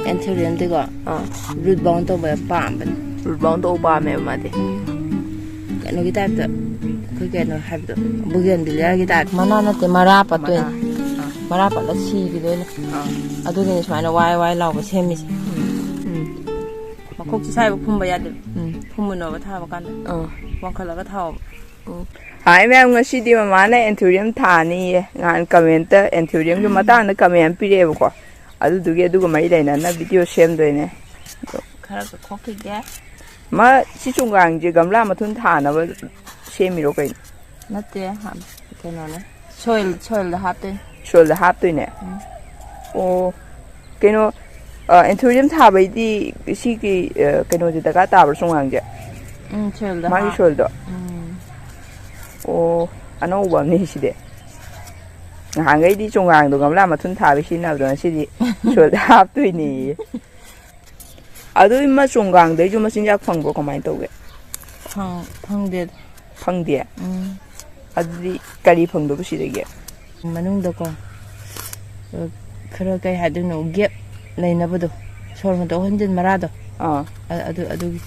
ꯑꯦꯟꯊꯦꯔꯤꯌꯝꯗꯤꯀꯣ root bound ꯇꯧꯕ ꯄꯥꯝꯕꯅꯦ root bound ꯇꯧꯕ ꯄꯥꯝꯃꯦꯕ ꯃꯥꯗꯤ ꯀꯩꯅꯣꯒꯤ ꯇꯥꯏꯞꯇ ꯑꯩꯈꯣꯏ ꯀꯩꯅꯣ ꯍꯥꯏꯕꯗꯣ ꯕꯨꯒꯦꯟꯕꯤꯂꯤꯌꯥꯒꯤ ꯇꯥꯏꯞ ꯃꯅꯥ ꯅꯠꯇꯦ ꯃꯔꯥ ꯄꯠꯇꯣꯏꯅꯦ ꯃꯔꯥ ꯄꯠꯂ ꯁꯤꯈꯤꯗꯣꯏꯅꯦ ꯑꯗꯨꯒꯤꯅꯦ ꯁꯨꯃꯥꯏꯅ ꯋꯥꯏ ꯋꯥꯏ ꯂꯥꯎꯕ ꯁꯦꯝꯃꯤꯁꯦ ꯃꯈꯣꯛꯁꯨ ꯁꯥꯏꯕ ꯐꯨꯝꯕ ꯌꯥꯗꯦꯕ ꯐꯨꯝꯃꯨꯅꯕ ꯊꯥꯕ ꯀꯥꯟꯗ ꯋꯥꯡꯈꯠꯂꯒ ꯊꯥꯎꯕ ꯍꯥꯏ ꯃꯌꯥꯝ ꯉꯁꯤꯗꯤ ꯃꯃꯥꯅ ꯑꯦꯟꯊꯨꯔꯤꯌꯝ ꯊꯥꯅꯤꯌꯦ ꯅꯍꯥꯟ ꯀꯃꯦꯟꯇ ꯑꯦꯟꯊꯨꯔꯤꯌꯝꯒꯤ ꯃꯇꯥꯡꯗ ꯀꯃꯦꯟ ꯄꯤꯔꯛꯑꯦꯕꯀꯣ ꯑꯗꯨꯗꯨꯒꯤ ꯑꯗꯨꯒ ꯃꯔꯤ ꯂꯩꯅꯅ ꯚꯤꯗꯤꯑꯣ ꯁꯦꯝꯗꯣꯏꯅꯦ ꯈꯔꯁꯨ ꯈꯣꯛꯈꯤꯒꯦ ꯃꯥ ꯁꯤ ꯆꯣꯡꯒꯥꯡꯁꯦ ꯒꯝꯂꯥ ꯃꯊꯨꯟ ꯊꯥꯅꯕ ꯁꯦꯝꯃꯤꯔꯣ ꯀꯩꯅꯣ ꯅꯠꯇꯦ ꯀꯩꯅꯣꯅꯦ ꯁꯣꯏꯜꯗ ꯍꯥꯞꯇꯣꯏꯅꯦ ꯁꯣꯏꯜꯗ ꯍꯥꯞꯇꯣꯏꯅꯦ ꯑꯣ ꯀꯩꯅꯣ ꯑꯦꯟꯊꯨꯔꯤꯌꯝ ꯊꯥꯕꯩꯗꯤ ꯁꯤꯒꯤ ꯀꯩꯅꯣꯁꯦ ꯗꯔꯀꯥꯔ ꯇꯥꯕ꯭ꯔꯥ ꯆꯣꯡꯒꯥꯡꯁꯦ ꯁꯣꯏꯜꯗ ꯃꯥꯒꯤ ꯁꯣꯏꯜꯗꯣ ꯑꯣ ꯑꯅꯧꯕ ꯑꯃꯅꯤ ꯁꯤꯗꯤ ꯅꯍꯥꯟꯈꯩꯗꯤ ꯆꯣꯡꯒꯥꯡꯗꯣ ꯒꯝꯂꯥ ꯃꯊꯨꯟ ꯊꯥꯕ ꯁꯤꯖꯤꯟꯅꯕꯗꯣ ꯉꯁꯤꯗꯤ ꯁꯣꯏꯜꯗ ꯍꯥꯞꯇꯣꯏꯅꯦꯌꯦ ꯑꯗꯨ ꯏꯃ ꯆꯣꯡꯒꯥꯡꯗꯩꯁꯨ ꯃꯆꯤꯟꯖꯥꯛ ꯐꯪꯕ꯭ꯔꯣ ꯀꯃꯥꯏꯅ ꯇꯧꯒꯦ ꯐꯪꯗꯦ ꯐꯪꯗꯦ ꯑꯗꯨꯗꯤ ꯀꯔꯤ ꯐꯪꯗꯕ ꯁꯤꯗꯒꯤ ꯃꯅꯨꯡꯗꯀꯣ ꯈꯔ ꯀꯩ ꯍꯥꯏꯗꯣꯏꯅꯣ ꯒꯦꯞ ꯂꯩꯅꯕꯗꯣ ꯁꯣꯔ ꯍꯣꯟꯗꯣꯛ ꯍꯣꯟꯖꯤꯟ ꯃꯔꯥꯗꯣ ꯑꯗꯨꯒꯤ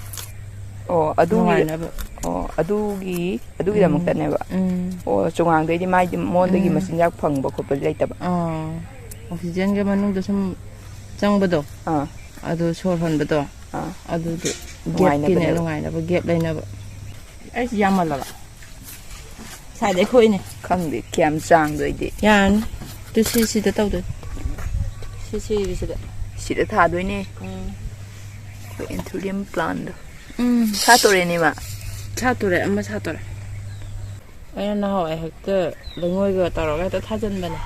ꯑꯣ ꯑꯗꯨꯒꯤ ꯅꯨꯡꯉꯥꯏꯅꯕ ꯑꯗꯨꯒꯤꯗꯃꯛꯇꯅꯦꯕ ꯑꯣ ꯆꯣꯡꯒꯥꯡꯗꯩꯗꯤ ꯃꯥꯏꯗꯤ ꯃꯉꯣꯟꯗꯒꯤ ꯃꯆꯤꯟꯖꯥꯛ ꯐꯪꯕ ꯈꯣꯠꯄꯗꯤ ꯂꯩꯇꯕ ꯑꯣꯛꯁꯤꯖꯦꯟꯒ ꯃꯅꯨꯡꯗ ꯁꯨꯝ ꯆꯪꯕꯗꯣ ꯑꯥ ꯑꯗꯨ ꯁꯣꯔ ꯍꯣꯟꯕꯗꯣ ꯑꯗꯨꯗꯤ ꯒꯦꯞꯀꯤꯅꯦ ꯅꯨꯡꯉꯥꯏꯅꯕ ꯒꯦꯞ ꯂꯩꯅꯕ ꯑꯩꯁ ꯌꯥꯝꯃꯜꯂꯕ ꯁꯥꯏꯗꯩ ꯈꯣꯏꯅꯦ ꯈꯪꯗꯦ ꯀꯌꯥꯝ ꯆꯥꯡꯗꯣꯏꯗꯤ ꯌꯥꯔꯅꯤ ꯑꯗꯨ ꯁꯤꯗ ꯇꯧꯗꯣꯏ ꯁꯤꯒꯤꯁꯤꯗ ꯁꯤꯗ ꯊꯥꯗꯣꯏꯅꯦ ꯑꯩꯈꯣꯏ ꯑꯦꯟꯊꯨꯔꯤꯌꯝ ꯄ꯭ꯂꯥꯟꯗꯣ ꯁꯥꯠꯇꯣꯔꯦꯅꯦꯕ ꯁꯥꯠꯇꯣꯔꯦ ꯑꯃ ꯁꯥꯠꯇꯣꯔꯦ ꯑꯩꯅ ꯅꯍꯥꯟꯋꯥꯏ ꯍꯦꯛꯇ ꯂꯩꯉꯣꯏꯒ ꯇꯧꯔꯒ ꯍꯦꯛꯇ ꯊꯥꯖꯤꯟꯕꯅꯦ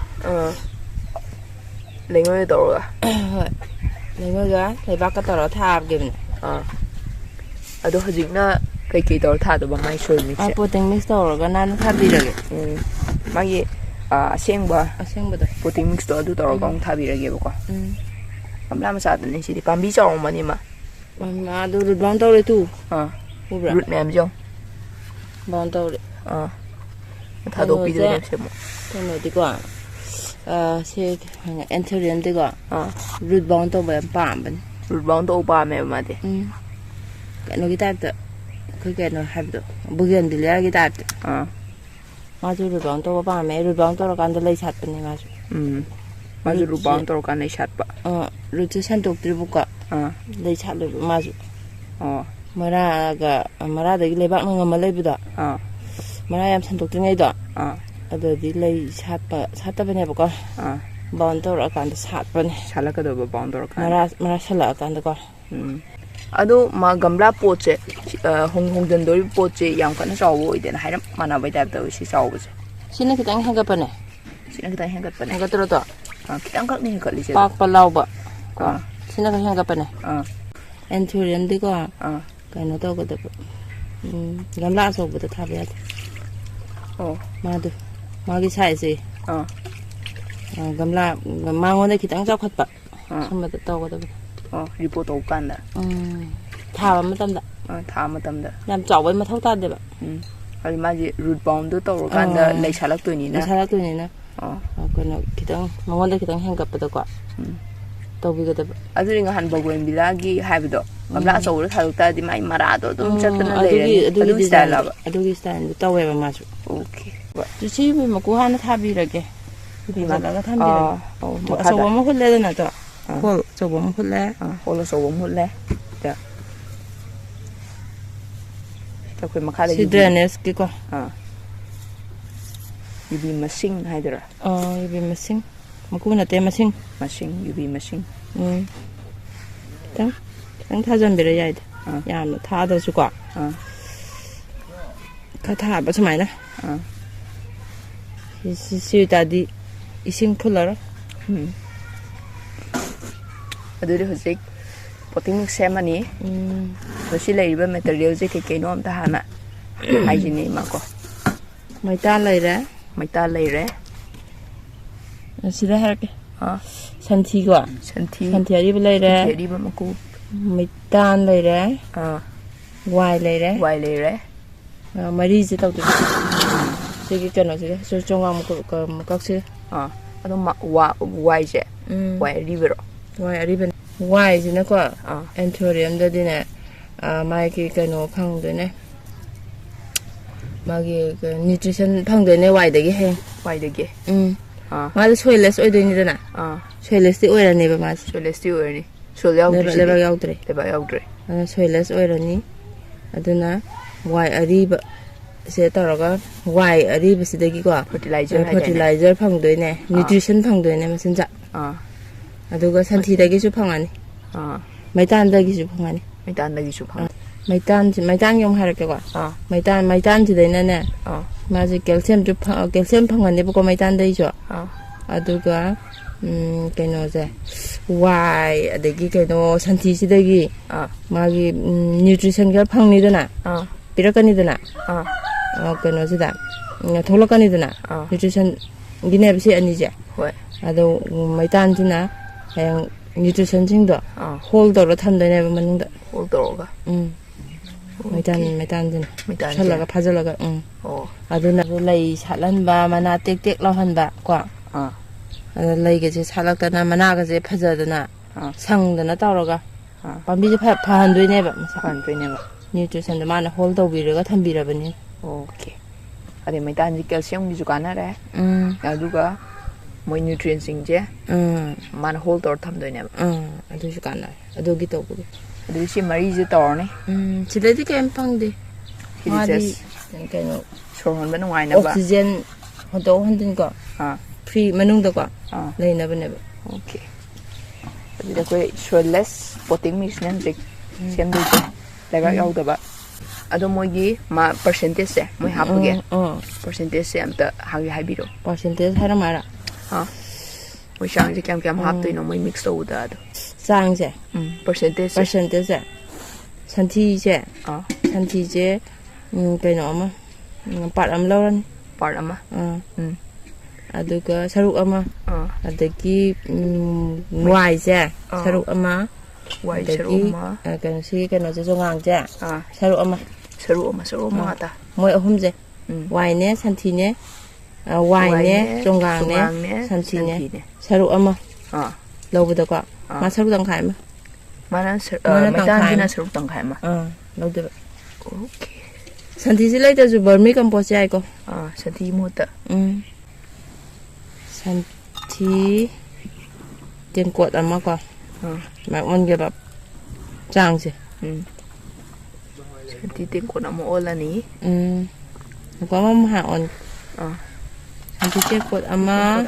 ꯂꯩꯉꯣꯏꯒ ꯇꯧꯔꯒ ꯍꯣꯏ ꯂꯩꯉꯣꯏꯒ ꯂꯩꯕꯥꯛꯀ ꯇꯧꯔꯒ ꯊꯥꯒꯤꯕꯅꯦ ꯑꯗꯣ ꯍꯧꯖꯤꯛꯅ ꯀꯩꯀꯩ ꯇꯧꯔ ꯊꯥꯗꯧꯕ ꯃꯥꯏ ꯁꯣꯏꯜ ꯃꯤꯛꯁꯁꯦ ꯄꯣꯇꯤꯡ ꯃꯤꯛꯁ ꯇꯧꯔꯒ ꯅꯥꯟꯅ ꯊꯥꯕꯤꯔꯒꯦ ꯃꯥꯒꯤ ꯑꯁꯦꯡꯕꯗꯣ ꯄꯣꯇꯤꯡ ꯃꯤꯛꯁꯇꯣ ꯑꯗꯨ ꯇꯧꯔꯒ ꯑꯃꯨꯛ ꯊꯥꯕꯤꯔꯒꯦꯕꯀꯣ ꯒꯝꯂꯥ ꯃꯆꯥꯗꯅꯤ ꯁꯤꯗꯤ ꯄꯥꯝꯕꯤ ꯆꯥꯎꯔꯝꯃꯅꯤ ꯃꯥ ꯑꯗꯨ ꯔꯨꯠ ꯕꯥꯎꯟ ꯇꯧꯔꯦ ꯇꯨ ꯎꯕ꯭ꯔꯥ ꯔꯨꯠ ꯃꯌꯥꯝꯁꯦ ꯌꯦꯡꯉꯨ ꯕꯥꯎꯟ ꯇꯧꯔꯦ ꯊꯥꯗꯣꯛꯄꯤꯗꯣꯏꯅꯦ ꯁꯦꯝꯃꯨ ꯀꯩꯅꯣꯗꯤꯀꯣ ꯁꯤ ꯑꯦꯟꯊꯦꯔꯤꯌꯝꯗꯤꯀꯣ ꯔꯨꯠ ꯕꯥꯎꯟ ꯇꯧꯕ ꯌꯥꯝ ꯄꯥꯝꯕꯅꯦ ꯔꯨꯠ ꯕꯥꯎꯟ ꯇꯧꯕ ꯄꯥꯝꯃꯦꯕ ꯃꯥꯗꯤ ꯀꯩꯅꯣꯒꯤ ꯇꯥꯏꯞꯇ ꯑꯩꯈꯣꯏ ꯀꯩꯅꯣ ꯍꯥꯏꯕꯗꯣ ꯕꯨꯒꯦꯟꯕꯤꯂꯤꯌꯥꯒꯤ ꯇꯥꯏꯞꯇ ꯃꯥꯁꯨ ꯔꯨꯠ ꯕꯥꯎꯟ ꯇꯧꯕ ꯄꯥꯝꯃꯦ ꯔꯨꯠ ꯕꯥꯎꯟ ꯇꯧꯔꯀꯥꯟꯗ ꯂꯩ ꯁꯥꯠꯄꯅꯦ ꯃꯥꯁꯨ ꯃꯥꯁꯨ ꯔꯨꯠ ꯕꯥꯎꯟ ꯇꯧꯔꯀꯥꯟꯗ ꯂꯩ ꯁꯥꯠꯄ ꯔꯨꯠꯁꯦ ꯁꯟꯗꯣꯛꯇ꯭ꯔꯤꯕꯀꯣ ꯂꯩ ꯁꯥꯠꯂꯣꯏꯕ ꯃꯥꯁꯨ ꯃꯔꯥꯗꯒꯤ ꯂꯩꯕꯥꯛꯅ ꯉꯝꯃ ꯂꯩꯕꯗꯣ ꯃꯔꯥ ꯌꯥꯝ ꯁꯟꯗꯣꯛꯇ꯭ꯔꯤꯉꯩꯗꯣ ꯑꯗꯨꯗꯤ ꯂꯩ ꯁꯥꯠꯇꯕꯅꯦꯕꯀꯣ ꯕꯥꯎꯟ ꯇꯧꯔꯛꯑꯀꯥꯟꯗ ꯁꯥꯠꯄꯅꯦ ꯁꯥꯠꯂꯛꯀꯗꯧꯕ ꯕꯥꯎꯟ ꯇꯧꯔꯀꯥꯟꯗ ꯃꯔꯥ ꯁꯜꯂꯛꯑꯀꯥꯟꯗꯀꯣ ꯑꯗꯣ ꯃꯥ ꯒꯝꯂꯥ ꯄꯣꯠꯁꯦ ꯍꯣꯡꯖꯟꯗꯣꯔꯤꯕ ꯄꯣꯠꯁꯦ ꯌꯥꯝ ꯀꯟꯅ ꯆꯥꯎꯕ ꯑꯣꯏꯗꯦꯅ ꯍꯥꯏꯔꯞ ꯃꯥꯟꯅꯕꯩ ꯇꯥꯏꯞ ꯇꯧꯋꯤ ꯁꯤ ꯆꯥꯎꯕꯁꯦ ꯁꯤꯅ ꯈꯤꯇꯪ ꯍꯦꯟꯒꯠꯄꯅꯦ ꯁꯤꯅ ꯈꯤꯇꯪ ꯍꯦꯟꯒꯠꯄꯅꯦ ꯍꯦꯟꯒꯠꯇ꯭ꯔꯣꯗꯣ ꯈꯤꯇꯪ ꯈꯛꯅꯤ ꯍꯦꯟꯒꯠꯂꯤꯁꯦ ꯄꯥꯛꯄ ꯂꯥꯎꯕ ꯀꯣ ꯁꯤꯅ ꯈꯔ ꯍꯦꯟꯒꯠꯄꯅꯦ ꯑꯦꯟꯊꯨꯔꯤꯌꯝꯗꯤꯀꯣ ꯀꯩꯅꯣ ꯇꯧꯒꯗꯕ ꯒꯝꯂꯥ ꯑꯆꯧꯕꯗ ꯊꯥꯕ ꯌꯥꯗꯦ ꯃꯥꯒꯤ ꯁꯥꯏꯖꯁꯦ ꯒꯝꯂꯥ ꯃꯉꯣꯟꯗ ꯈꯤꯇꯪ ꯆꯥꯎꯈꯠꯄ ꯁꯨꯝꯕꯗ ꯇꯧꯒꯗꯕꯅꯤ ꯔꯤꯄꯣꯔꯠ ꯇꯧꯕ ꯀꯥꯟꯗ ꯊꯥꯕ ꯃꯇꯝꯗ ꯊꯥ ꯃꯇꯝꯗ ꯌꯥꯝ ꯆꯥꯎꯕꯩ ꯃꯊꯧ ꯇꯥꯗꯦꯕ ꯑꯗꯨ ꯃꯥꯁꯦ ꯔꯨꯠ ꯕꯥꯎꯟꯗꯣ ꯇꯧꯔꯀꯥꯟꯗ ꯂꯩ ꯁꯥꯠꯂꯛꯇꯣꯏꯅꯤꯅ ꯀꯩꯅꯣ ꯈꯤꯇꯪ ꯃꯉꯣꯟꯗ khitang ꯍꯦꯟꯒꯠꯄꯗꯀꯣ ꯇꯧꯕꯤꯒꯗꯕ ꯑꯗꯨꯗꯤ ꯉꯍꯥꯟ ꯕꯣꯒꯦꯟꯕꯤꯂꯥꯒꯤ ꯍꯥꯏꯕꯗꯣ ꯒꯝꯂꯥ ꯑꯆꯧꯕꯗ ꯊꯥꯗꯣꯛ ꯇꯥꯔꯗꯤ ꯃꯥꯏ ꯃꯔꯥꯗꯣ ꯑꯗꯨꯝ ꯆꯠꯇꯅ ꯂꯩꯔꯅꯤ ꯑꯗꯨꯒꯤ ꯁ꯭ꯇꯥꯏꯜꯂꯕ ꯑꯗꯨꯒꯤ ꯁ꯭ꯇꯥꯏꯜꯗꯣ ꯇꯧꯋꯦꯕ ꯃꯥꯁꯨ ꯁꯤꯕꯨ ꯃꯀꯨ ꯍꯥꯟꯅ ꯊꯥꯕꯤꯔꯒꯦ ꯐꯖꯅꯒ ꯊꯝꯕꯤꯔꯒꯦ ꯑꯆꯧꯕ ꯑꯃ ꯍꯨꯠꯂꯦꯗꯅ ꯇꯣ ꯍꯣꯜ ꯑꯆꯧꯕ ꯑꯃ ꯍꯨꯠꯂꯦ ꯍꯣꯜ ꯑꯆꯧꯕ ꯑꯃ ꯍꯨꯠꯂꯦ ꯑꯩꯈꯣꯏ ꯃꯈꯥꯗ ꯁꯤ ꯗ꯭ꯔꯦꯅꯦꯖꯀꯤꯀꯣ ꯌꯨꯕꯤ ꯃꯁꯤꯡ ꯍꯥꯏꯗꯣꯏꯔꯥ ꯌꯨꯕꯤ ꯃꯁꯤꯡ ꯃꯀꯨ ꯅꯠꯇꯦ ꯃꯁꯤꯡ ꯌꯨꯕꯤ ꯃꯁꯤꯡ खितंग थाजनबिरा याइदा यामना थादसुको खा थाबा सुमाइना सितादी इसिंग फुलर अदुदि हुजिक पोटिंग सेमनी बसि लैरिबा मटेरियल जे केकेनो अमता हाना हाइजिनी माको मैता लैरे सिदा हरके संथी को संथी अरिब लैरे अरिब मकु मैतान लैरे वाइ लैरे मरी जे तौदु सिगी कनो से चोंगा मकु कक्से अदो वाइ जे ꯋꯥꯏ ꯑꯔꯤꯕꯔꯣ ꯋꯥꯏ ꯑꯔꯤꯕꯅꯦ ꯋꯥꯏꯁꯤꯅꯀꯣ ꯑꯥ ꯑꯦꯟꯊꯣꯔꯤꯌꯝꯗꯗꯤꯅꯦ ꯃꯥꯒꯤ ꯀꯩꯅꯣ ꯐꯪꯗꯣꯏꯅꯦ ꯃꯥꯒꯤ ꯅ꯭ꯌꯨꯇ꯭ꯔꯤꯁꯟ ꯐꯪꯗꯣꯏꯅꯦ ꯋꯥꯏꯗꯒꯤ ꯍꯌꯦꯡ ꯋꯥꯏꯗꯒꯤ 마도 소일레스 어디니잖아. 소일레스 오이라니봐 마지. 소일레스 오이라니. 소일 야우드리. 레바 야우드리. 레바 야우드리. 소일레스 오이라니. 아드나 와이 아리바 세 따라가 와이 아리바 시대기고 퍼틸라이저 팡도이네. 뉴트리션 팡도이네 무슨자. 아두가 산티다기수 팡아니. 마이탄다기수 팡아니. 마이탄다기수 팡. 마이탄 용 하르게고. 마이탄 지대네네. 마지 캘시엄 주 캘시엄 팡아니 보고 마이탄다이죠. 아두가 그노제 와이 아데기 그노 산티시데기 마기 뉴트리션 결 팡니드나. 비라카니드나. 그노지다. 톨라카니드나. 뉴트리션 기네비시 아니제. 아도 마이탄지나 그냥 뉴트리션 징도 홀더로 탐되네 보면은 홀더가 마이탄지나 살라가 파절라가 아도나 레이 살란바 마나 땡땡 라한바 과 레이게지 살락다나 마나가지 파자드나 상드나 따라가 밤비지 파한도이네바 파한도이네바 뉴트리션도 마나 홀더 비르가 탐비라버니 오케이 아데 마이탄지 캘시엄기주 가나래 아두가 뭐 뉴트리언스인제 만 홀더 탐도이네바 아두주 가나 아두기 또고 아두시 마리지 떠네 지레디 캠팡데 마디 그냥 소원은 누아이나바 옥시젠 호도 흔든거 프리 만ungda거 레이나버네바 오케이 아두가 거의 소일레스 포팅 미스는 직 셈도지 내가 야우다바 아도 뭐기 마 퍼센티지 뭐 하프게 퍼센티지 암다 하기 하비로 퍼센티지 하라 마라 뭐 샹지 깜깜 합도이노 뭐 믹스 오다도 짱제 퍼센티지 산티제 산티제 그노마 파람 로란 파람마 아두가 사룩 아마 아데기 와이제 사룩 아마 와이 사룩 아마 그노시 그노제 종강제 사룩 아마 하다 뭐이 어홈제 와이네 산티네 와이네 종강네 산티네 사룩 아마 러브다가 마 사룩 당카이마 마나 마이탄지나 사룩 당카이마 러브다 오케이 산티지 라이터주 버미 컴포스 아이고 산티 모타 산티 땡꽃 아마가 막 원게바 짱지 산티 땡꽃 아마 올라니 그거만 하온 산티 땡꽃 아마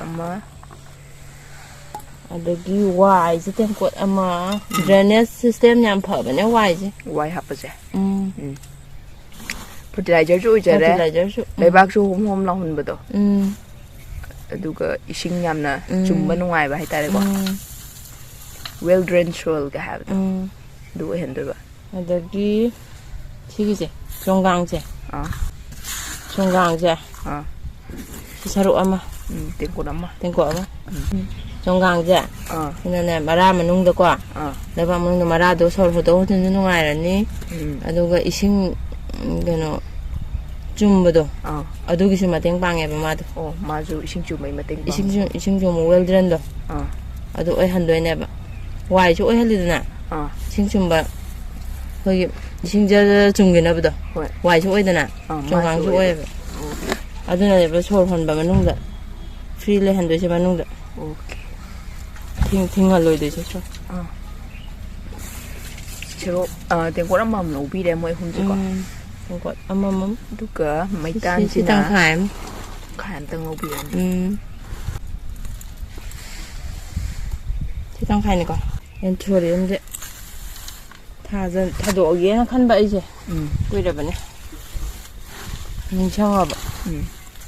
adagi wai ji 땡꽃 아마 drainage system ям 파버네 와이지 와이 하버제 fertilizer 주 오자래 레박주 홈홈 나온버도 aduga ising yamna chumba nungai ba haitare ko well drained soil ga have du hendu ba adagi chigije 종강제 종강제 사루 아마 땡꽃 아마 종강제 그나네 마라 만ung도 거 레바 만ung도 마라도 서울도 호든 nungairani aduga ising 그노 줌부도 아두기수 마땡 방에바 마도 마주 이싱주메 마땡 방 이싱주 뭐 웰드랜도 아두 어이 한도에네바 와이주 어이 할리드나 싱춤바 거기 이싱자 중기나보다 와이주 어이드나 중강주 어이바 아두나 레바 서울 혼바 만ung다 프리레 한도시 만ung다 오케이 팅할로이도 있었죠 제로 땡꽃 아마 노비래 뭐 혼지고 땡꽃 아마맘 두가 마이탄지나 시당 칸 땡오비래 시당 카이니까 엔트리 이제 다도 어기에는 칸바 이제 꾸이려버네 nim청아봐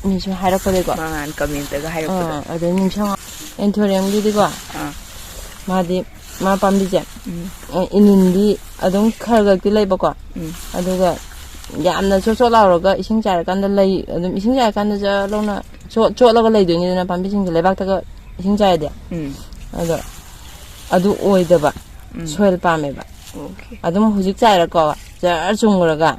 nim청 하락거리고 망한 커멘트가 하락거리 어디 nim청 엔트리엄기디고 마디 마 밤비제 이닌디 아동 칼가기 레이버고 아두가 ꯌꯥꯝꯅ ꯆꯣꯠ ꯂꯥꯎꯔꯒ ꯏꯁꯤꯡ ꯆꯥꯏꯔꯀꯥꯟꯗ ꯂꯩ ꯑꯗꯨꯝ ꯏꯁꯤꯡ ꯆꯥꯏꯔꯀꯥꯟꯗ ꯂꯧꯅ ꯆꯣꯠꯂꯒ ꯂꯩꯗꯣꯏꯅꯤꯗꯅ ꯄꯥꯝꯕꯤꯁꯤꯡꯁꯦ ꯂꯩꯕꯥꯛꯇꯒ ꯏꯁꯤꯡ ꯆꯥꯏꯔꯗꯤ ꯑꯗꯣ ꯑꯗꯨ ꯑꯣꯏꯗꯕ ꯁꯣꯏꯜ ꯄꯥꯝꯃꯦꯕ ꯑꯗꯨꯝ ꯍꯧꯖꯤꯛ ꯆꯥꯏꯔꯀꯣ ꯖꯔ ꯆꯨꯡꯉꯨꯔꯒ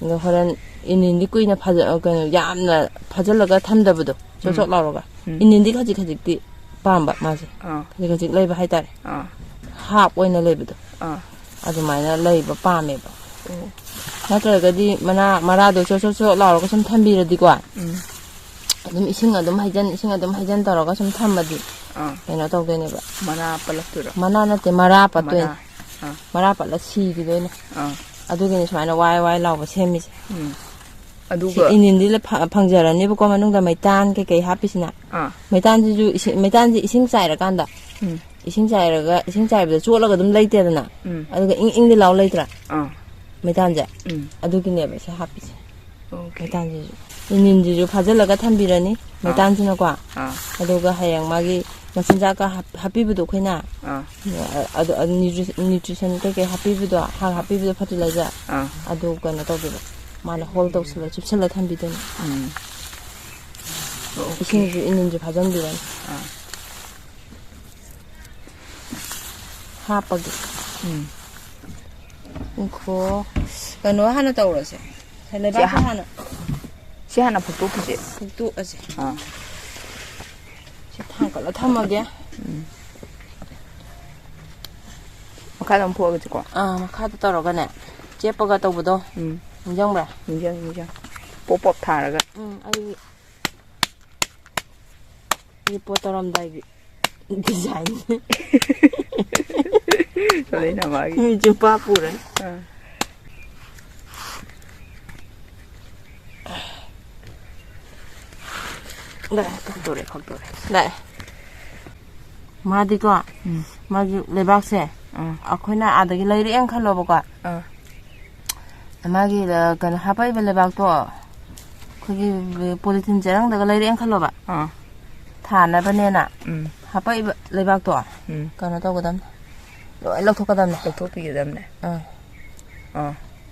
ꯑꯗꯣ ꯍꯣꯔꯦꯟ ꯏꯅꯤꯟꯗꯤ ꯀꯨꯏꯅ ꯀꯩꯅꯣ ꯌꯥꯝꯅ ꯐꯥꯖꯤꯜꯂꯒ ꯊꯝꯗꯕꯗꯣ ꯆꯣꯠ ꯂꯥꯎꯔꯒ ꯏꯅꯤꯟꯗꯤ ꯈꯖꯤꯛ ꯈꯖꯤꯛꯇꯤ ꯄꯥꯝꯕ ꯃꯥꯁꯦ ꯈꯖꯤꯛ ꯈꯖꯤꯛ ꯂꯩꯕ ꯍꯥꯏꯇꯥꯔꯦ ꯍꯥꯞ ꯑꯣꯏꯅ ꯂꯩꯕꯗꯣ ꯑꯗꯨꯃꯥꯏꯅ ꯂꯩꯕ ꯄꯥꯝꯃꯦꯕ ꯅꯠꯇ꯭ꯔꯒꯗꯤ ꯃꯔꯥꯗꯣ ꯆꯣꯠ ꯆꯣꯠ ꯆꯣꯠ ꯂꯥꯎꯔꯒ ꯁꯨꯝ ꯊꯝꯕꯤꯔꯗꯤꯀꯣ ꯑꯗꯨꯝ ꯏꯁꯤꯡ ꯑꯗꯨꯝ ꯍꯩꯖꯟ ꯇꯧꯔꯒ ꯁꯨꯝ ꯊꯝꯃꯗꯤ ꯀꯩꯅꯣ ꯇꯧꯗꯣꯏꯅꯦꯕ ꯃꯅꯥ ꯄꯠꯂꯛꯇꯣꯏꯔꯣ ꯃꯅꯥ ꯅꯠꯇꯦ ꯃꯔꯥ ꯄꯠꯇꯣꯏꯅꯦ ꯃꯔꯥ ꯄꯠꯂ ꯁꯤꯈꯤꯗꯣꯏꯅꯦ ꯑꯗꯨꯒꯤꯅꯤ ꯁꯨꯃꯥꯏꯅ ꯋꯥꯏ ꯋꯥꯏ ꯂꯥꯎꯕ ꯁꯦꯝꯃꯤꯁꯦ ꯑꯗꯨꯒ ꯏꯅꯤꯟꯗꯤ ꯐꯪꯖꯔꯅꯦꯕꯀꯣ ꯃꯅꯨꯡꯗ ꯃꯩꯇꯥꯟ ꯀꯩꯀꯩ ꯍꯥꯞꯄꯤꯁꯤꯅ ꯃꯩꯇꯥꯟꯁꯤꯁꯨ ꯏꯁꯤꯡ ꯆꯥꯏꯔꯀꯥꯟꯗ ꯏꯁꯤꯡ ꯆꯥꯏꯕꯗ ꯆꯣꯠꯂꯒ ꯑꯗꯨꯝ ꯂꯩꯇꯦꯗꯅ ꯑꯗꯨꯒ ꯏꯪꯗꯤ ꯂꯥꯎ ꯂꯩꯇ꯭ꯔꯥ ꯃꯩꯇꯥꯟꯁꯦ ꯑꯗꯨꯒꯤꯅꯦꯕ ꯁꯤ ꯍꯥꯞꯄꯤꯁꯦ ꯃꯩꯇꯥꯟꯁꯤꯁꯨ ꯏꯅꯤꯟꯁꯤꯁꯨ ꯐꯥꯖꯤꯜꯂꯒ ꯊꯝꯕꯤꯔꯅꯤ ꯃꯩꯇꯥꯟꯁꯤꯅꯀꯣ ꯑꯗꯨꯒ ꯍꯌꯦꯡ ꯃꯥꯒꯤ ꯃꯆꯤꯟꯖꯥꯛꯀ ꯍꯥꯞꯄꯤꯕꯗꯣ ꯑꯩꯈꯣꯏꯅ ꯅ꯭ꯌꯨꯇ꯭ꯔꯤꯁꯟ ꯀꯩꯀꯩ ꯍꯥꯞꯄꯤꯕꯗꯣ ꯍꯥꯞꯄꯤꯕꯗꯣ ꯐꯔꯇꯤꯂꯥꯏꯖꯔ ꯑꯗꯨ ꯀꯩꯅꯣ ꯇꯧꯗꯣꯏꯕ ꯃꯥꯅ ꯍꯣꯜ ꯇꯧꯁꯜꯂ ꯆꯨꯞꯁꯜꯂ ꯊꯝꯕꯤꯗꯣꯏꯅꯤ ꯏꯁꯤꯡꯁꯨ ꯏꯅꯤꯟꯁꯨ ꯐꯥꯖꯟꯕꯤꯔꯅꯤ ꯍꯥꯞꯄꯒꯤ ꯎꯈꯣ ꯀꯩꯅꯣ ꯍꯥꯟꯅ ꯇꯧꯔꯁꯦ ꯂꯩꯕꯥꯛꯁꯦ ꯍꯥꯟꯅ ꯁꯤ ꯍꯥꯟꯅ ꯐꯨꯠꯇꯣꯛꯈꯤꯁꯦ ꯐꯨꯠꯇꯣꯛꯑꯁꯦ ꯁꯤ ꯊꯥꯡꯀꯠꯂ ꯊꯝꯃꯒꯦ ꯃꯈꯥꯗ ꯑꯃꯨꯛ ꯐꯨꯛꯑꯒꯁꯤꯀꯣ ꯃꯈꯥꯗ ꯇꯧꯔꯒꯅꯦ ꯆꯦꯞꯄꯒ ꯇꯧꯕꯗꯣ ꯅꯤꯡꯁꯤꯡꯕ꯭ꯔꯥ ꯅꯤꯡꯁꯤꯡ ꯄꯣꯞ ꯄꯣꯞ ꯊꯥꯔꯒ ꯑꯩ ꯄꯣꯠ ꯇꯧꯔꯝꯗꯥꯏꯒꯤ ꯗꯤꯖꯥꯏꯟ ꯂꯣꯏꯅ ꯃꯥꯒꯤ ꯃꯤ ꯆꯨꯞꯄꯥ ꯄꯨꯔꯅꯤ ꯈꯛꯇꯣꯔꯦ ꯂꯥꯛꯑꯦ ꯃꯥꯗꯤꯀꯣ ꯃꯥꯒꯤ ꯂꯩꯕꯥꯛꯁꯦ ꯑꯩꯈꯣꯏꯅ ꯑꯥꯗꯒꯤ ꯂꯩꯔꯛꯑꯦꯅ ꯈꯜꯂꯣꯕꯀꯣ ꯃꯥꯒꯤ ꯀꯩꯅꯣ ꯍꯥꯞꯄꯛꯏꯕ ꯂꯩꯕꯥꯛꯇꯣ ꯑꯩꯈꯣꯏꯒꯤ ꯄꯣꯂꯤꯊꯤꯟ ꯆꯦꯔꯪꯗꯒ ꯂꯩꯔꯛꯑꯦꯅ ꯈꯜꯂꯣꯕ ꯊꯥꯅꯕꯅꯦꯅ ꯍꯥꯞꯄꯛꯏꯕ ꯂꯩꯕꯥꯛꯇꯣ ꯀꯩꯅꯣ ꯇꯧꯒꯗꯕꯅꯤ ꯂꯣꯏ ꯂꯧꯊꯣꯛꯀꯗꯕꯅꯤ ꯂꯧꯊꯣꯛꯄꯤꯒꯗꯕꯅꯦ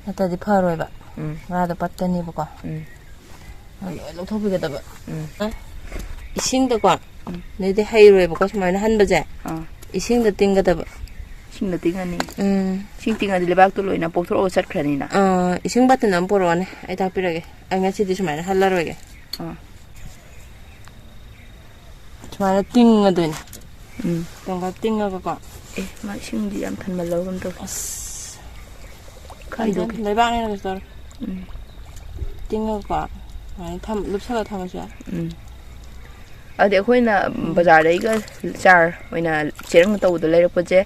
ꯅꯠꯇ꯭ꯔꯗꯤ ꯐꯔꯣꯏꯕ ꯉꯥꯗꯣ ꯄꯠꯀꯅꯤꯕꯀꯣ ꯂꯣꯏ ꯂꯧꯊꯣꯛꯄꯤꯒꯗꯕ ꯏꯁꯤꯡꯗꯀꯣ ꯅꯣꯏꯗꯤ ꯍꯩꯔꯣꯏꯕꯀꯣ ꯁꯨꯃꯥꯏꯅ ꯍꯟꯕꯁꯦ ꯏꯁꯤꯡꯗ ꯇꯤꯡꯒꯗꯕ ꯏꯁꯤꯡꯗ ꯇꯤꯡꯉꯅꯤ ꯏꯁꯤꯡ ꯇꯤꯡꯉꯗꯤ ꯂꯩꯕꯥꯛꯇꯣ ꯂꯣꯏꯅ ꯄꯣꯛꯊꯣꯔꯛꯑꯒ ꯆꯠꯈ꯭ꯔꯅꯤꯅ ꯏꯁꯤꯡ ꯕꯥꯇꯤꯟ ꯑꯃ ꯄꯨꯔꯛꯑꯣꯅꯦ ꯑꯩ ꯇꯥꯛꯄꯤꯔꯒꯦ ꯑꯩ ꯉꯁꯤꯗꯤ ꯁꯨꯃꯥꯏꯅ ꯍꯜꯂꯔꯣꯏꯒꯦ ꯁꯨꯃꯥꯏꯅ ꯇꯤꯡꯉꯗꯣꯏꯅꯦ ꯇꯤꯡꯉꯒꯀꯣ ꯃꯥ ꯏꯁꯤꯡꯗꯤ ꯌꯥꯝ ꯊꯟꯃꯜꯂꯒꯨꯝ ꯇꯧꯋꯦ ꯈꯥꯏꯗꯣꯛꯀꯦ ꯂꯩꯕꯥꯛꯅꯦꯅ ꯀꯩꯁꯨ ꯇꯧꯔꯦ ꯇꯤꯡꯉꯒꯀꯣ ꯁꯨꯃꯥꯏꯅ ꯂꯨꯞꯁꯜꯂ ꯊꯝꯃꯁꯨ ꯌꯥꯏ ꯑꯗꯨꯗꯤ ꯑꯩꯈꯣꯏꯅ ꯕꯖꯥꯔꯗꯩꯒ ꯆꯥꯔ ꯑꯣꯏꯅ ꯆꯦꯔꯪ ꯇꯧꯕꯗ ꯂꯩꯔꯛꯄꯁꯦ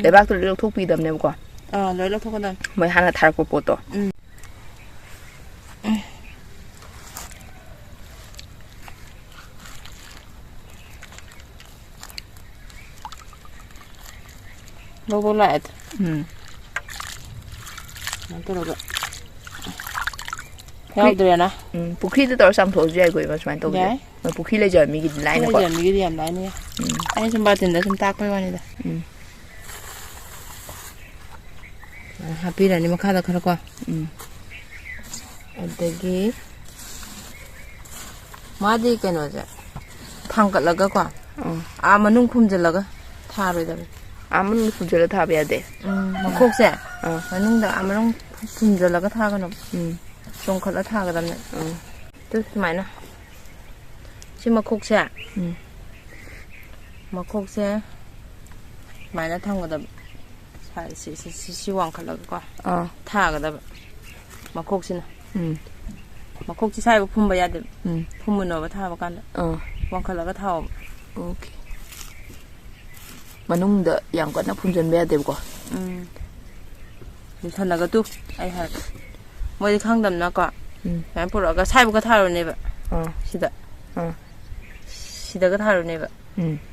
ꯂꯩꯕꯥꯛꯇꯣ ꯂꯣꯏ ꯂꯧꯊꯣꯛꯄꯤꯒꯗꯕꯅꯦꯕꯀꯣ ꯂꯣꯏ ꯂꯧꯊꯣꯛꯀꯗꯕꯅꯤ ꯃꯣꯏ ꯍꯥꯟꯅ ꯊꯥꯔꯛꯄ ꯄꯣꯠꯇꯣ ꯕꯣꯛ ꯂꯥꯛꯑꯦ ꯇꯧꯔꯒ ꯌꯥꯎꯗ꯭ꯔꯦꯅ ꯄꯨꯈ꯭ꯔꯤꯗ ꯇꯧꯔ ꯆꯥꯝꯊꯣꯛꯑꯁꯨ ꯌꯥꯏ ꯀꯣꯏꯕ ꯁꯨꯃꯥꯏꯅ ꯇꯧꯕꯁꯦ ꯃꯣꯏ ꯄꯨꯈ꯭ꯔꯤ ꯂꯩꯖꯕ ꯃꯤꯒꯤꯗꯤ ꯂꯥꯏꯅꯀꯣ ꯃꯤꯒꯤꯗꯤ ꯌꯥꯝ ꯂꯥꯏꯅ ꯌꯥꯏ ꯑꯩꯅ ꯁꯨꯝ ꯕꯥꯇꯤꯟꯗ ꯁꯨꯝ ꯇꯥꯛꯄꯩ ꯋꯥꯅꯤꯗ ꯍꯥꯞꯄꯤꯔꯅꯤ ꯃꯈꯥꯗ ꯈꯔ ꯀꯣ ꯑꯗꯒꯤ ꯃꯥꯗꯤ ꯀꯩꯅꯣꯁꯦ ꯊꯥꯡꯒꯠꯂꯒꯀꯣ ꯃꯅꯨꯡ ꯈꯨꯝꯖꯤꯜꯂꯒ ꯊꯥꯔꯣꯏꯗꯕꯅꯤ ꯃꯅꯨꯡꯗ ꯐꯨꯝꯖꯤꯜꯂ ꯊꯥꯕ ꯌꯥꯗꯦ ꯃꯈꯣꯛꯁꯦ ꯃꯅꯨꯡꯗ ꯃꯅꯨꯡ ꯐꯨꯝꯖꯤꯜꯂꯒ ꯊꯥꯒꯅꯨ ꯆꯣꯡꯈꯠꯂ ꯊꯥꯒꯗꯕꯅꯦ ꯁꯨꯃꯥꯏꯅ ꯁꯤ ꯃꯈꯣꯛꯁꯦ ꯁꯨꯃꯥꯏꯅ ꯊꯝꯒꯗꯕ ꯁꯤ ꯋꯥꯡꯈꯠꯂꯒꯀꯣ ꯊꯥꯒꯗꯕ ꯃꯈꯣꯛꯁꯤꯅ ꯃꯈꯣꯛꯁꯤ ꯁꯥꯏꯕ ꯐꯨꯝꯕ ꯌꯥꯗꯦꯕ ꯐꯨꯝꯃꯨꯅꯣꯕ ꯊꯥꯕ ꯀꯥꯟꯗ ꯋꯥꯡꯈꯠꯂꯒ ꯊꯥꯎꯕ ꯑꯣꯀꯦ ꯃꯅꯨꯡꯗ ꯌꯥꯝ ꯀꯟꯅ ꯐꯨꯝꯖꯤꯟꯕ ꯌꯥꯗꯦꯕꯀꯣ ꯂꯨꯁꯜꯂꯒ ꯑꯩ ꯍꯥꯏꯔꯛꯀꯦ ꯃꯣꯏꯗꯤ ꯈꯪꯗꯝꯅꯀꯣ ꯁꯨꯃꯥꯏꯅ ꯄꯨꯔꯛꯑꯒ ꯁꯥꯏꯕꯒ ꯊꯥꯔꯨꯅꯦꯕ ꯁꯤꯗꯒ ꯊꯥꯔꯨꯅꯦꯕ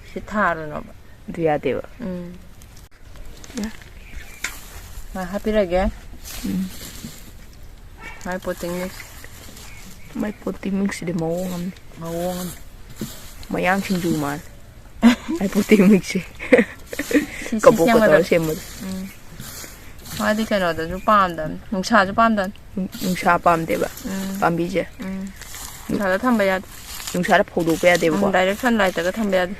ꯁꯤ ꯊꯥꯔꯨꯅꯣꯕ ꯑꯗꯨ ꯌꯥꯗꯦꯕ ꯍꯥꯞꯄꯤꯔꯒꯦ ꯃꯥꯏ ꯄꯣꯇꯤꯡ ꯃꯤꯛꯁ ꯃꯥꯏ ꯄꯣꯇꯤꯡ ꯃꯤꯛꯁꯁꯤꯗꯤ ꯃꯑꯣꯡ ꯑꯃꯅꯤ ꯃꯌꯥꯡ ꯁꯤꯡꯖꯨ ꯃꯥꯜꯂꯦ ꯃꯥꯏ ꯄꯣꯇꯤꯡ ꯃꯤꯛꯁꯁꯦ ꯀꯕꯣꯛꯀ ꯇꯧꯔ ꯁꯦꯝꯕꯗꯣ ꯃꯥꯗꯤ ꯀꯩꯅꯣꯗꯁꯨ ꯄꯥꯝꯗꯕꯅꯤ ꯅꯨꯡꯁꯥꯁꯨ ꯄꯥꯝꯗꯕꯅꯤ ꯅꯨꯡꯁꯥ ꯄꯥꯝꯗꯦꯕ ꯄꯥꯝꯕꯤꯁꯦ ꯅꯨꯡꯁꯥꯗ ꯊꯝꯕ ꯌꯥꯗꯦ ꯅꯨꯡꯁꯥꯗ ꯐꯧꯗꯣꯛꯄ ꯌꯥꯗꯦꯕꯀꯣ ꯗꯥꯏꯔꯦꯛ ꯁꯟꯂꯥꯏꯠꯇꯒ ꯊꯝꯕ ꯌꯥꯗꯦ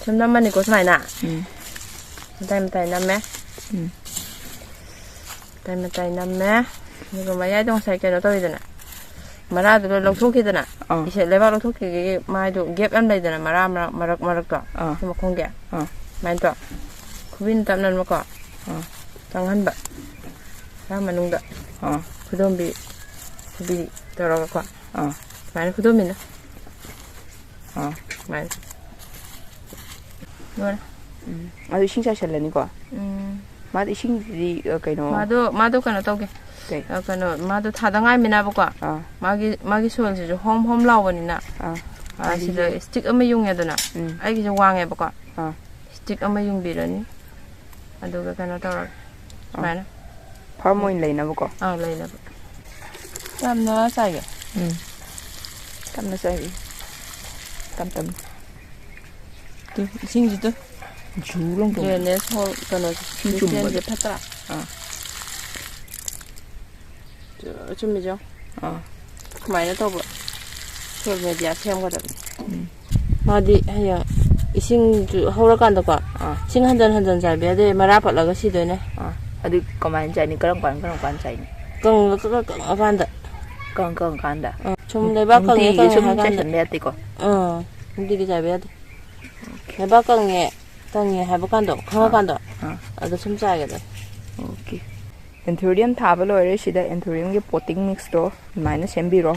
ꯁꯨꯝ ꯅꯝꯃꯅꯤꯀꯣ ꯁꯨꯃꯥꯏꯅ ꯃꯇꯥꯏ ꯅꯝꯃꯦ ꯃꯇꯥꯏ ꯅꯝꯃꯦ ꯑꯗꯨꯒ ꯃꯌꯥꯏꯗꯣ ꯉꯁꯥꯏ ꯀꯩꯅꯣ ꯇꯧꯋꯤꯗꯅ ꯃꯔꯥꯗꯨ ꯂꯣꯏ ꯂꯧꯊꯣꯛꯈꯤꯗꯅ ꯑꯥ ꯏꯁꯦ ꯂꯩꯕꯥꯛ ꯂꯧꯊꯣꯛꯈꯤꯒꯤ ꯃꯥꯏꯗꯣ ꯒꯦꯞ ꯌꯥꯝ ꯂꯩꯗꯅ ꯃꯔꯛꯇꯣ ꯑꯥ ꯁꯤ ꯃꯈꯣꯡꯒꯤ ꯑꯥ ꯁꯨꯃꯥꯏꯅ ꯇꯧ ꯈꯨꯕꯤꯅ ꯇꯞꯅꯅꯕꯀꯣ ꯆꯪꯍꯟꯕ ꯃꯔꯥ ꯃꯅꯨꯡꯗ ꯈꯨꯗꯣꯝꯕꯤ ꯈꯨꯕꯤ ꯇꯧꯔꯒꯀꯣ ꯁꯨꯃꯥꯏꯅ ꯈꯨꯗꯣꯝꯕꯤꯅ ꯁꯨꯃꯥꯏꯅ ꯂꯣꯏꯔꯦ ꯑꯗꯨ ꯏꯁꯤꯡ ꯆꯥꯏꯁꯜꯂꯅꯤꯀꯣ ꯃꯥꯗꯤ ꯏꯁꯤꯡꯗꯤ ꯀꯩꯅꯣ 마도 그나 떠게 그나 마도 타당할 미나보고 마기 소원지죠 홈 라오버니나 시다 스틱 아마 용해도나 아이기 좀 왕해 보고 스틱 아마 용비라니 아도가 그나 떠라 마나 파모인 레이나보고 레이나 땀나 싸게 땀나 싸게 땀땀 또 싱지도 주렁도 내 소 그나 이제 팠더라 준비죠 많이 더 봐. 그러면 이제 태양거든. 마디 해야 이싱 허락한다고. 싱 한 잔 잡아야 돼. 말아 받라가 시도네. 어디 그만 자니 그런 관 자니. 간다. 간다. 좀 내박강에 좀 자신해야 되고. 우리가 잡아야 돼. 내박강에 땅에 해박간다. 강화간다. 아도 좀 짜야 돼. 오케이. 엔토리엄 타블 어레시다 엔토리엄게 포팅 믹스도 마이너스 셴비로